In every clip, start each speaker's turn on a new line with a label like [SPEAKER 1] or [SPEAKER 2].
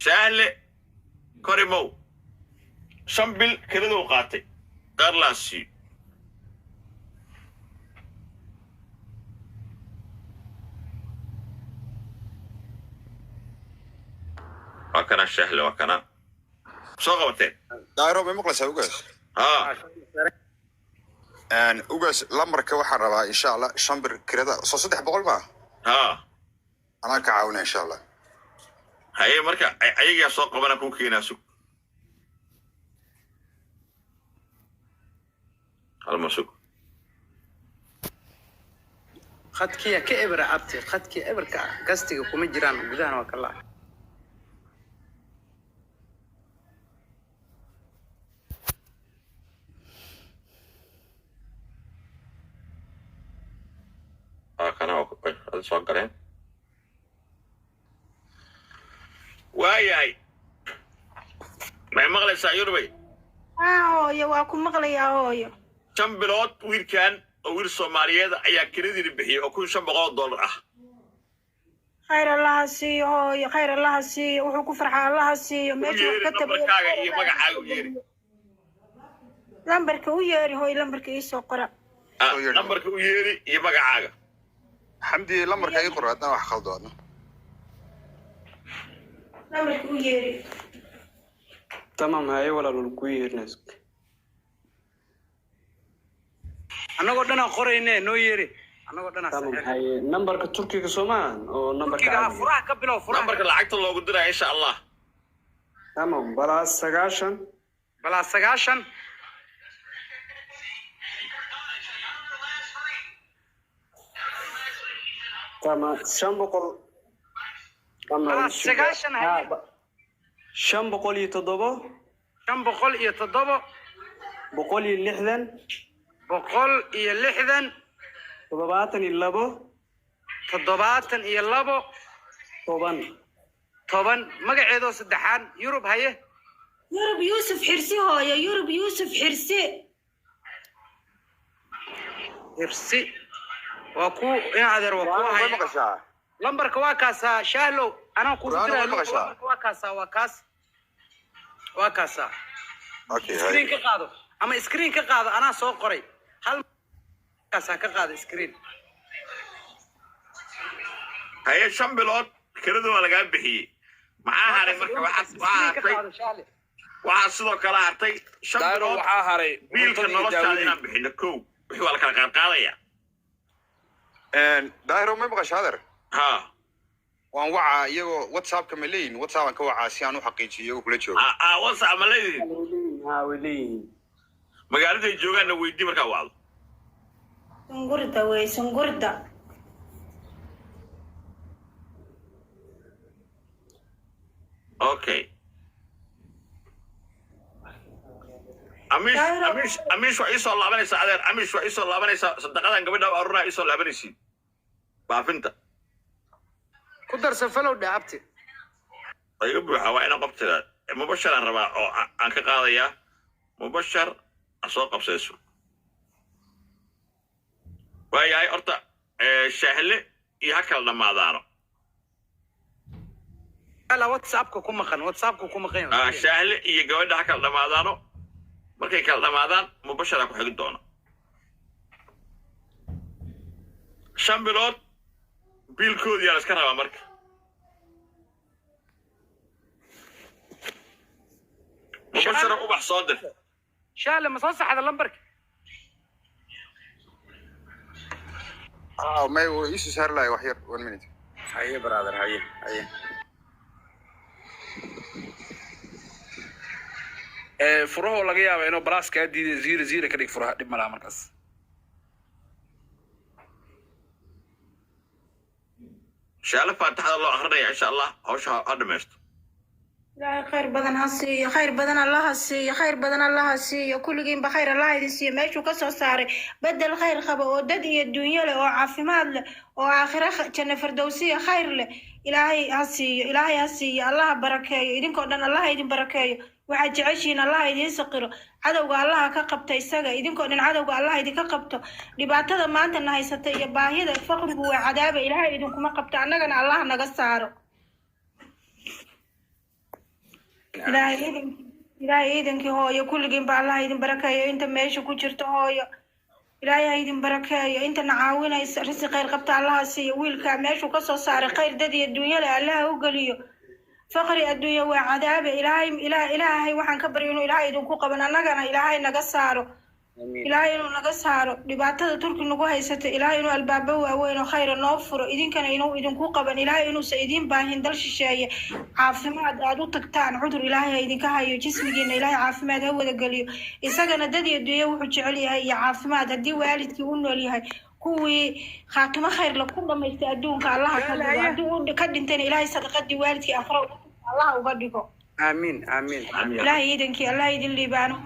[SPEAKER 1] shahle korimow shambil keliduu qaatay qarlaasi وكان الشهل وكان صغبتين
[SPEAKER 2] دايرو بمقلس اوغاس ان اوغاس لمركه waxaan rabaa insha Allah shambir kirada soo 300 ba ana ka caawina insha Allah
[SPEAKER 1] haye marka ayaga soo qabana ku keenasu almasuk
[SPEAKER 3] khadkiya ka ibra abti khadkiya ibrka gastiga kuma jiraan gudahan waa kala
[SPEAKER 1] soo galeen waayay ma maqlaysaa Yurbay
[SPEAKER 4] hooyo waa ku maqlayaa hooyo
[SPEAKER 1] 5 bilood wiilkan oo wiil Soomaaliyeed ayaa kiradii bixiyay oo $500 ah
[SPEAKER 4] khayr Allah siiyo hooyo khayr Allah siiyo wuxuu ku farxaa Allah siiyo meesha ka
[SPEAKER 1] tabakaaga iyo magacaaga u yeeri
[SPEAKER 4] lambarka u yeeri hooyo lambarka ii soo qora
[SPEAKER 1] lambarka u yeeri iyo magacaaga
[SPEAKER 2] حمدي لمرك اي قرادنا wax khaldoodna
[SPEAKER 4] lambarka u yeeri
[SPEAKER 3] tamam hay wala ku yeernas anago dhana qorayne noo yeeri anago dhana tamam hay numberka turkiga Soomaan oo numberka furaha ka bilow furaha
[SPEAKER 1] numberka lacagta loogu diray insha Allah
[SPEAKER 3] tamam balaas 9 تمام سگاشن هاي شام بقولي تضبه بقولي اللحذن تضباطن اللبو طبعا مقعدو سدحان يوروب هاي
[SPEAKER 4] يوروب يوسف حرسي هاي يوروب يوسف حرسي وكو إن عذر وكو هاي لمبرك واكاسا شالو أنا كوزدرا لمبرك واكاسا
[SPEAKER 2] اوكي
[SPEAKER 4] سكرين كقادو أما سكرين كقادو أنا سوق قري هل كاسا كقادو سكرين
[SPEAKER 1] هاي شام بلود كردو ولا قاعد بحي معاها هاري مركب waxaa sidoo kale hartay 5 bilood waxaa haray wiilka noloshaada inaan bixino kow wixii waa la kala qaadaya
[SPEAKER 2] دايرو ما يبغى شادر
[SPEAKER 1] ها
[SPEAKER 2] وان وعى يو واتساب كملين واتساب كوعى سيانو حقيقي يو كل شيء
[SPEAKER 1] واتساب ملين
[SPEAKER 3] ولين
[SPEAKER 1] magaalada joogaana weydii markaa wacdo
[SPEAKER 4] sungurda
[SPEAKER 1] okay amish waa isoo laabanaysaa adeer amish waa isoo laabanaysaa sadaqadan gabadha aruna isoo laabanaysiin baafinta
[SPEAKER 3] ku darsan falow dhaabti
[SPEAKER 1] ay u buuxa waa inaan qabtaa mubashar aan rabaa oo aan ka qaadayaa mubashar asoo qabsayso waayahay horta shahle iyo hakal dhamaadaano
[SPEAKER 3] ala whatsappka ku maqan
[SPEAKER 1] shahle iyo gabadha hakal dhamaadaano markay kala dhamaadaan mubashara ku xigi doona 5 bilood biilkoodii yaa iska rabaa marka mubashara u bax soo dir
[SPEAKER 3] shaale ma soo saxda lambarka
[SPEAKER 2] ما هو يسوس هرلاي وحير 1 minute
[SPEAKER 3] haye brother haye furaha laga yaabo inuu balaska diiday 00 ka dhig furaha dib malaha markaas
[SPEAKER 1] shaale faataxada loo akhrinayo insha Allah hawsha ha dhamaysto
[SPEAKER 4] خير بدن هسي خير بدن الله هسي خير بدن الله هسي كلكين بخير الله يدسي ماشو كسو ساري بدل خير خبا ودد iyo الدنيا له oo caafimaad leh oo aakhira janna firdawsiya khayr leh ilaahay hasi Allah barakeeyo idinko dhan Allah idin barakeeyo waxa jeceshiin Allah idin saqiro cadowga allaha ka qabta isaga idinkoo dhan cadowga allaha idinka qabto dhibaatada maanta na haysata iyo baahida faqrigu waa cadaaba ilaahay idinkuma qabto annagana allaha naga saaro ilaahay idinkii hooyo kulligiinba allaha idin barakeeyo inta meesha ku jirto hooyo ilaahay idin barakeeyo inta na caawinaysa risi khayr qabta allaha siiyo wiilkaa meeshuu kasoo saaray khayr dad iyo dunyale allaha u geliyo faqri adduunya waa cadaabe ilaahay waxaan ka baryo inuu ilaahay idinku qaban annagana ilaahay naga saaro ilaahay inuu naga saaro dhibaatada turki nagu haysata ilaahay inuu albaabo waaweyn oo khayra noo furo idinkana inuu idinku qaban ilaahay inuusan idin baahin dal shisheeye caafimaad aad u tagtaan cudur ilaahay ha idinka hayo jismigiina ilaahay caafimaad ha wada geliyo isagana dad iyo dunya wuxuu jecel yahay iyo caafimaad haddii waalidkii u nool yahay kuwii khaatimo khayr la ku dhamaystay adduunka allaha ka dhigo haddii ka dhintayna ilaahay sadaqadii waalidkii aakhira allaha uga dhigo
[SPEAKER 3] amiin amiin
[SPEAKER 4] ilaahay idinkii allaha idin liibaano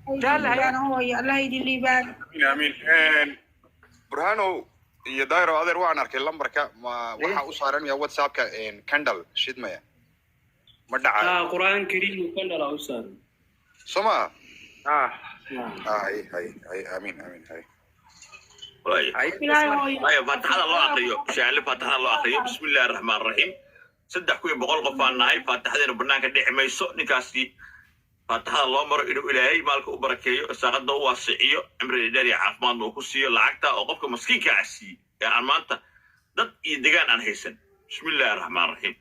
[SPEAKER 4] الله يدي الليبان
[SPEAKER 2] امين برهانو يا دايرو ادير وان اركي لمبركا ما waxa u saaran ya whatsappka candle shidmaya ma dhaca
[SPEAKER 3] quraan kariim candle u saaran
[SPEAKER 2] soma
[SPEAKER 1] hay
[SPEAKER 2] امين hay
[SPEAKER 1] ay fatahada loo aqriyo shaali fatahada loo aqriyo bismillaahir rahmaanir rahiim 300 qof aan nahay fatahadina banaanka dhicmayso ninkaasi fatahada loo maro inuu ilaahay maalka u barakeeyo saaqada u waasiyo cimriga dheer iyo caafimaad uu ku siiyo lacagta oo qofka miskiinka ah siiyo aan maanta dad iyo deegaan aan haysan bismillaahir rahmaanir rahiim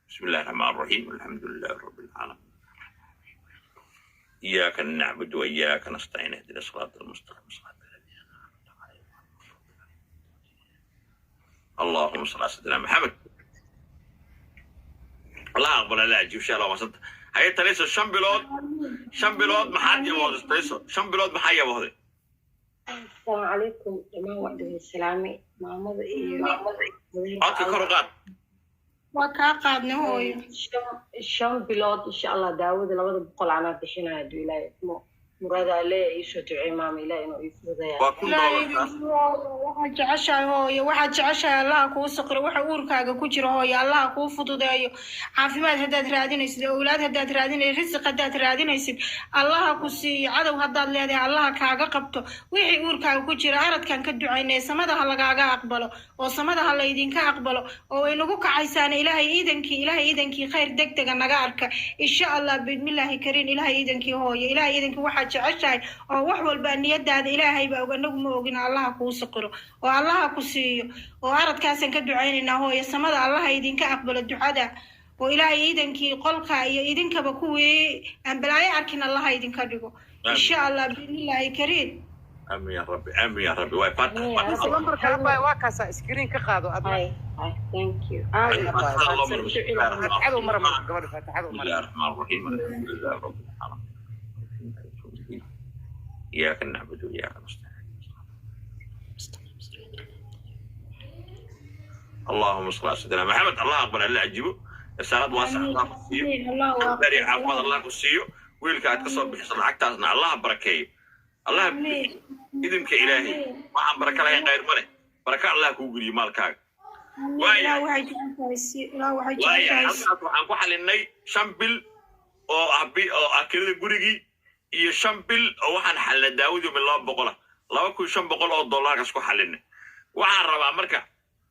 [SPEAKER 1] bismillaahir rahmaanir rahiim alxamdulillaahi rabbil aalamiin iyyaka na'budu wa iyyaka nasta'iin ihdinas siraatal mustaqiim اللهم صل على سيدنا محمد الله أقبل الله يجيب شاء الله وسط هاي تليسو شامبلود محاد يبوض تليسو شامبلود محاد يبوض
[SPEAKER 5] السلام عليكم جماعة وعد السلامي محمد
[SPEAKER 1] أوكي كروقات
[SPEAKER 4] وكاقاد نهوي
[SPEAKER 5] شامبلود إن شاء الله داود لابد بقول عنا بحنا دولاي مراد عليه يسوع إمام إلى إنه يفرض
[SPEAKER 4] waxaad jeceshahay hooyo waxaad jeceshahay allaha kuu saqiro waxa uurkaaga ku jira hooyo allaha kuu fududeeyo caafimaad haddaad raadinaysid awlaad haddaad raadinaysid risiq haddaad raadinaysid allaha ku siiyo cadow haddaad leedahay allaha kaaga qabto wixii uurkaaga ku jira aradkan ka ducaynay samada ha lagaaga aqbalo oo samada ha laydinka aqbalo oo ay nagu kacaysaan ilaahay iidankii khayr degdega naga arka insha allah bismillaahi kariin ilaahay iidankii hooyo ilaahay iidankii waxaad jeceshahay oo wax walba niyadaada ilaahay baa anagu ma ogin allaha kuu saqiro oo allaha ku siiyo oo aradkaasan ka ducaynaynaa hooyo samada allaha idinka aqbalo ducada oo ilaahay iidankii qolka iyo idinkaba kuwii aan balaayo arkin allaha idinka dhigo insha allah bismillaahi kariin
[SPEAKER 1] آمين يا ربي آمين يا ربي واي فاتح
[SPEAKER 3] lambarka abay waa kaasa screen ka qaado adna
[SPEAKER 5] thank you
[SPEAKER 3] fatahadu mara gabadha fatahadu
[SPEAKER 1] بسم الله الرحمن الرحيم الحمد لله رب العالمين إياك نعبد وإياك نستعين اللهم صل على سيدنا محمد الله أقبل الله عجيبه السلام واسع الله كسيو داري عفوا الله كسيو ويلك أتكسر بحصل عكتازنا الله بركيه الله إذنك إلهي ما عم بركة الله غير منه بركة الله كوجري مالك وايا waxaan ku xalinay shambil oo abi oo akirada gurigi iyo shambil oo waxaan xalay daawud min 200 $2,500 ku xalinay waxaan rabaa marka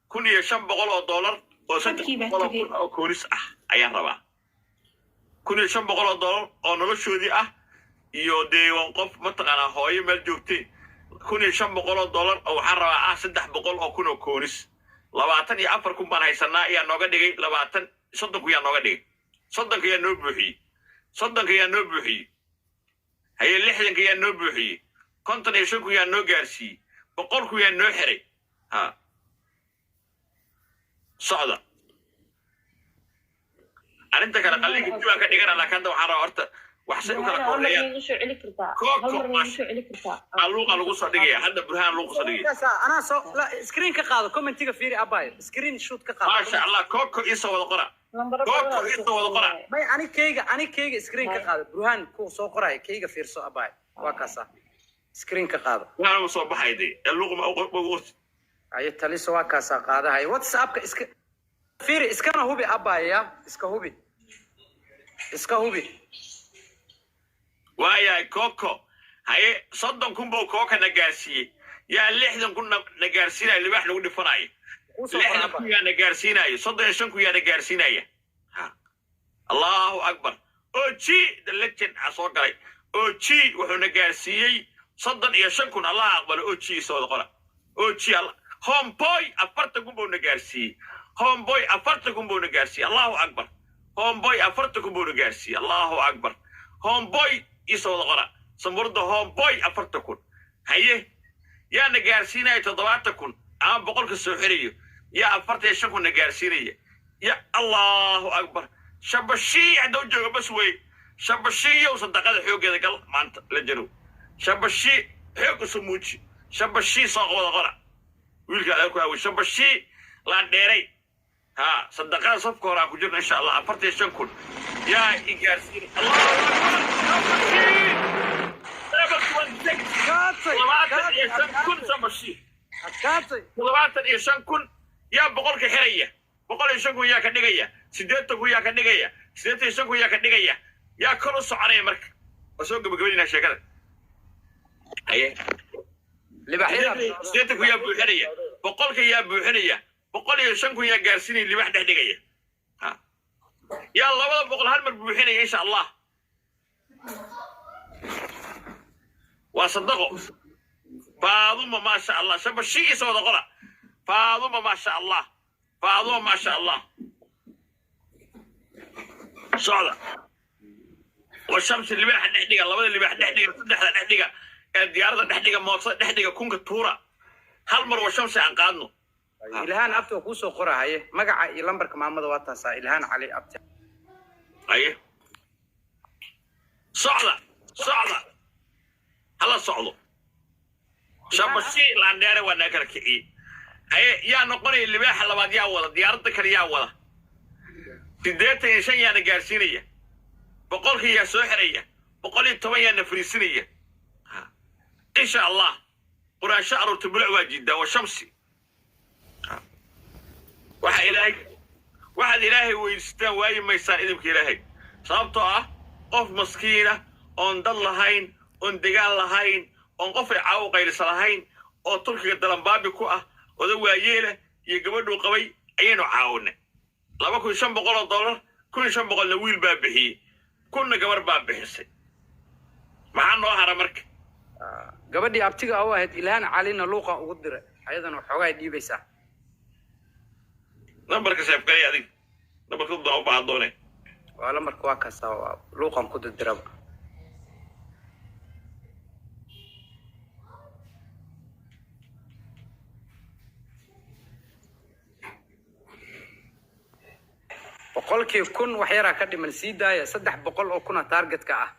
[SPEAKER 1] $1,500 oo $300 oo kooris ah ayaan rabaa $1,500 oo noloshoodii ah iyo deewan qof mataqaana hooyo meel joogtay $1,500 oo waxaan rabaa 300 oo kun oo kooris 24 kun baan haysanaa ayaa nooga dhigay 30 ku yaa nooga dhigay 30 yaa noo buuxiyey 30 yaa noo buuxiyey haye 60 yaa noo buuxiyey 55 ku yaa noo gaarsiiyey 100 ku yaa noo xiray ha socda arinta kala qalliga diiwaan ka dhigana laakiin waxaan rabaa horta waxay u kala koreeyaan aluuqa lagu soo dhigaya hadda burhaan lagu soo dhigaya
[SPEAKER 3] ana soo screen ka qaado commentiga fiiri abay screen shoot ka qaado
[SPEAKER 1] ma sha Allah kooko isoo wada qora kooko isoo wada qora
[SPEAKER 3] bay ani keyga screen ka qaado burhaan ku soo qoray keyga fiirso abay waa kaasa screen ka qaado
[SPEAKER 1] waxaan soo baxayday aluuqa ma ugu
[SPEAKER 3] ay taliso waa kaasa qaadahay whatsapp ka iska fiiri iskana hubi abay ya iska hubi
[SPEAKER 1] waayahay kooko haye 30 kun buu kooka na gaarsiiyey yaa 60 kun na gaarsiinaya libaax lagu dhifanayo 60 kun yaa na gaarsiinayo 35 kun yaa na gaarsiinaya allahu akbar oji the legend asoo galay oji wuxuu na gaarsiiyey 35 kun allah aqbalo oji soo qora oji homeboy 40 kun buu na gaarsiiyey homeboy 40 kun buu na gaarsiiyey allahu akbar homeboy 40 kun buu na gaarsiiyey allahu akbar homeboy isoo qora samurdo homeboy 40 kun haye yaa na gaarsiinaya 70 kun ama boqolka soo xiriyo yaa 45 kun na gaarsiinaya ya allahu akbar shabashi hadoo jooga bas way shabashi iyo sadaqada xoogeeda gal maanta la jaro shabashi xoog sumuuji shabashi soo wada qora wiilka ay ku hawo shabashi la dheeray ha sadaqada safka hore ku jirna insha Allah 45 kun yaa igaarsiin allahu akbar يا بقولك حرية بقول يشنكو يا كدقية سيدتكو يا كدقية سيدتي يشنكو يا كدقية يا كل صعري مرك وسوق بقولنا شكل أيه سيدتكو يا أبو حرية بقولك يا أبو حرية بقول يشنكو يا جالسيني اللي واحد دقيقة ها يا الله والله بقول هالمر أبو حرية إن شاء الله وصدقوا فاضم ما شاء الله شوف الشيء يسوى غلا فاضم ما شاء الله فاضم ما شاء الله صعدة والشمس اللي بيح نحدقة الله اللي بيح نحدقة نحدقة الديار نحدقة موصل نحدقة كونك التورة هالمر والشمس عن قانو
[SPEAKER 3] إلهان أبتو كوسو قرا هي مقع يلمبرك محمد واتاسا إلهان علي أبتو
[SPEAKER 1] أيه صعدة هلا صعدوا شاب الشيء لعندنا وانا كركي هي يا نقولي اللي بيح الله بعد يا ولا ديارتك يا ولا تديت شيء انا جالسينيه بقولك يا سحريه بقولي تبين نفريسينيه ان شاء الله قرا شعر تبلع واجد والشمس واحد الهي ويستان واي ما يسان ادمك الهي صابته قف مسكينه اون ضل لهين اون دغال لهين اون قف عاو قيلس لهين او تركيga dalanbaabi ku ah oda waayeela iyo gabadhu qabay ayaynu caawinay $2500 $1500 la wiil baa bixiyay kunna gabar baa bixisay maxaa noo hara marka
[SPEAKER 3] gabadhii abtiga oo ahayd ilaahan calina luuqa ugu diray ayadana waxoogaa dhiibaysaa
[SPEAKER 1] nambarka safkay adig nambarka doo baadoone
[SPEAKER 3] waa lambarka waa kaasa luuqan ku diraba boqolkii kun wax yaraa ka dhiman sii daaya 300 oo kuna targetka ah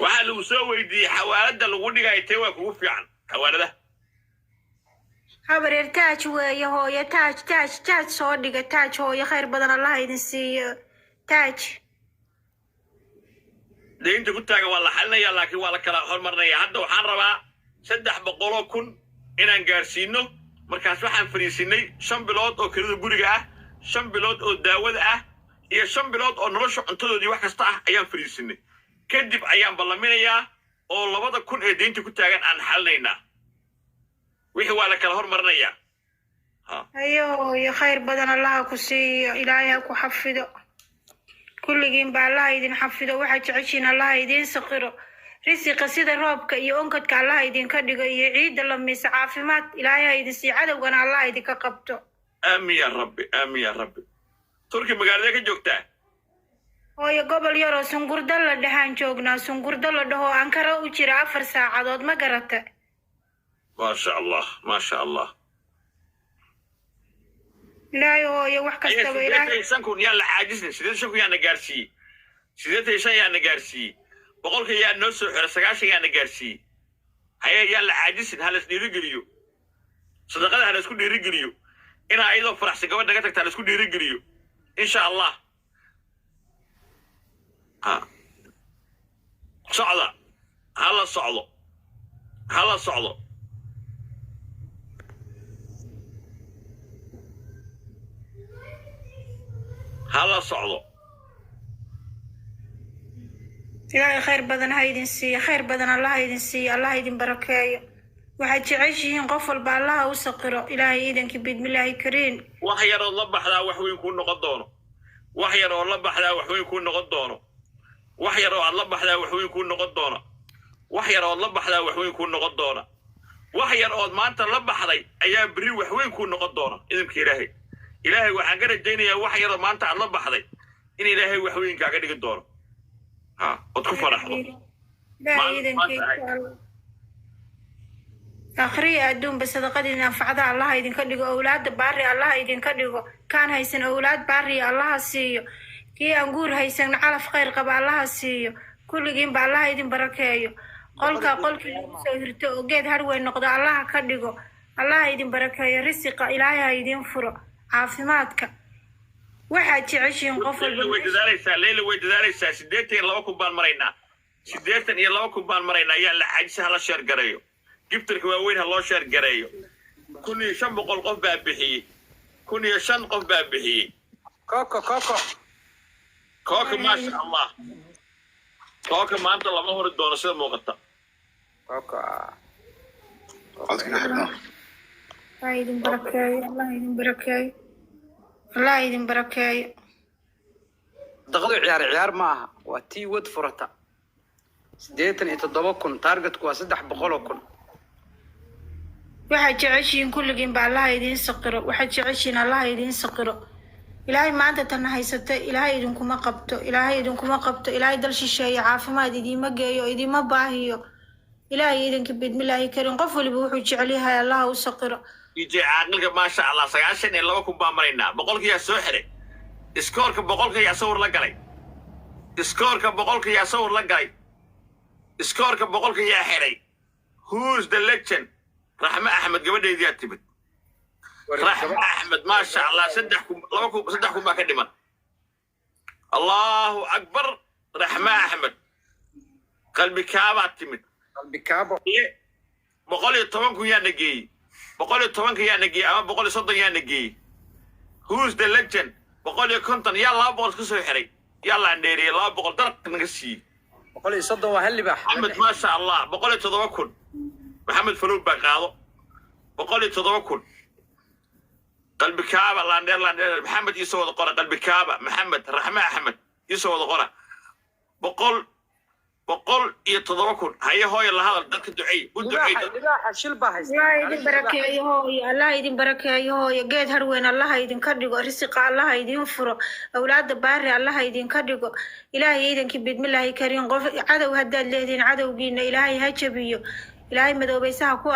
[SPEAKER 1] waxa lagu soo weydiiyay xawaalada lagu dhigay tay waa kugu fiican xawaalada
[SPEAKER 4] habareer taaj weeye hooyo taaj soo dhiga taaj hooyo khayr badan allah idin siiyo taaj
[SPEAKER 1] deynta ku taagan waa la xalinayaa laakiin waa la kala hormarinayaa hadda waxaan rabaa 300 kun inaan gaarsiino markaas waxaan fariisinay 5 bilood oo kirada guriga ah 5 bilood oo daawada ah iyo 5 bilood oo nolosha cuntadoodii wax kasta ah ayaan fariisinay kadib ayaan ballaminayaa oo 2,000 ee deynta ku taagan aan xalinaynaa wixii waa la kala hormarinayaa
[SPEAKER 4] ayo khayr badan allah ku siiyo ilaahay ku xafido kulligiin baa allah idin xafido waxa jeceshiin allah idin saqiro risiqa sida roobka iyo onkadka allah idinka dhigo iyo ciida la miisa caafimaad ilaahay idin sii cadowgana allah idinka qabto
[SPEAKER 1] aamin ya rabbi turki magaalada ka joogtaa
[SPEAKER 4] hooyo gobol yaroo sungurda la dhahaan joognaa sungurda la dhaho ankara u jira 4 saacadood ma garata
[SPEAKER 1] ما شاء الله
[SPEAKER 4] لا hooyo wax kastaba ilaahay
[SPEAKER 1] sanku yaa la caajisay sidee shanku yaa na gaarsiiyey sidee shan yaa na gaarsiiyey boqolka yaa noo soo xiro 9 yaa na gaarsiiyey haya yaa la caajisin halas dhiirigeliyo sadaqada halas ku dhiirigeliyo ina ayadoo faraxsan gabadha ka tagtaa halas ku dhiirigeliyo insha Allah socda hala socdo hala socdo
[SPEAKER 4] ilaahay khayr badan ha idin siiyo, khayr badan allah ha idin siiyo, allah ha idin barakeeyo. waxaad jeceshihiin qof walba allaha u saqiro ilaahay iidankii bidmillaahi kariin.
[SPEAKER 1] wax yaroo la baxdaa wax weyn kuu noqon doono. wax yaroo la baxdaa wax weyn kuu noqon doono. wax yaroo aad la baxdaa wax weyn kuu noqon doona. wax yaroo la baxdaa wax weyn kuu noqon doona. wax yar ood maanta la baxday ayaa beri wax weyn kuu noqon doona idinka ilaahay. ilaahay waxaan ka rajaynayaa wax yaroo maanta aad la baxday in ilaahay wax weyn kaaga dhigi doono. ha ood ku faraxdo.
[SPEAKER 4] ilaahay iidankii akhriya adduunba sadaqadiina anfacda allaha idinka dhigo, awlaada baari allaha idinka dhigo, kaan haysan awlaad baariya allaha siiyo, kii aan guur haysan calaf khayr qaba allaha siiyo, kulligiinba allaha idin barakeeyo. qolkii lagu soo hirto oo geed harweyn noqdo allaha ka dhigo, allaha idin barakeeyo. risiqa ilaahay ha idin furo, caafimaadka waxaad jeceshiin qof walba.
[SPEAKER 1] leyla way dadaalaysaa 82 kun baan maraynaa. 82 kun baan maraynaa. yaa la xajisa hala sheer gareeyo. gibtarka waaweyn ha loo sheer gareeyo. 1500 qof baa bixiyey. 1500 qof baa bixiyey. kooka maasha allah. kooka maanta lama hori doono sida muuqata.
[SPEAKER 4] allah idin barakeeyo, allah idin barakeeyo, allah idin barakeeyo.
[SPEAKER 3] daqdu ciyaar ma aha, waa tii wad furata 87 kun, targetku waa 300 kun.
[SPEAKER 4] waxaad jeceshihiin kulligiinba allaha idiin saqiro, waxaad jeceshihiin allaha idiin saqiro. ilaahay maanta tana haysata ilaahay idinkuma qabto, ilaahay idinkuma qabto, ilaahay dal shisheeye caafimaad idiima geeyo, idiima baahiyo. ilaahay idanka bidmillaahi karin qof waliba wuxuu jecel yahay allaha u saqiro.
[SPEAKER 1] DJ caaqilka maasha allah 92 kun baan maraynaa. boqolkiyaa soo xiray. iskoorka boqolka yaa sawir la galay. iskoorka boqolka yaa sawir la galay. iskoorka boqolka yaa xiray. who's the legend? raxme axmed gabadheedii aad timid. raxme axmed maasha allah 3 kun baa ka dhiman. allahu akbar. raxme axmed qalbi kaabaad timid.
[SPEAKER 3] qalbi kaabo
[SPEAKER 1] 110 kun yaa nageeyey. 110 yaa nageeyey ama 130 yaa nageeyey. who's the legend? 150 yaa 200 ku soo xiray. yaa la dheeriyay 200 darq naga siiyey.
[SPEAKER 3] 130 waa hal libax.
[SPEAKER 1] axmed maasha allah 107 kun. maxamed faruur baa qaado 107 kun. qalbi kaaba laandheer maxamed isoo wada qora. qalbi kaaba maxamed raxme axmed isoo wada qora 107 kun. haye hooyo la hadal dadka duceey u duceey.
[SPEAKER 3] libaxa shil baa haysta.
[SPEAKER 4] allah idin barakeeyo hooyo, allah idin barakeeyo hooyo. geed harweyn allaha idinka dhigo, risiqa allaha idin furo, awlaada baari allaha idinka dhigo. ilaahay iidankii bidmillaahi kariin qof cadow haddaad leedihiin cadowgiina ilaahay ha jabiyo, ilaahay madoobaysaha ku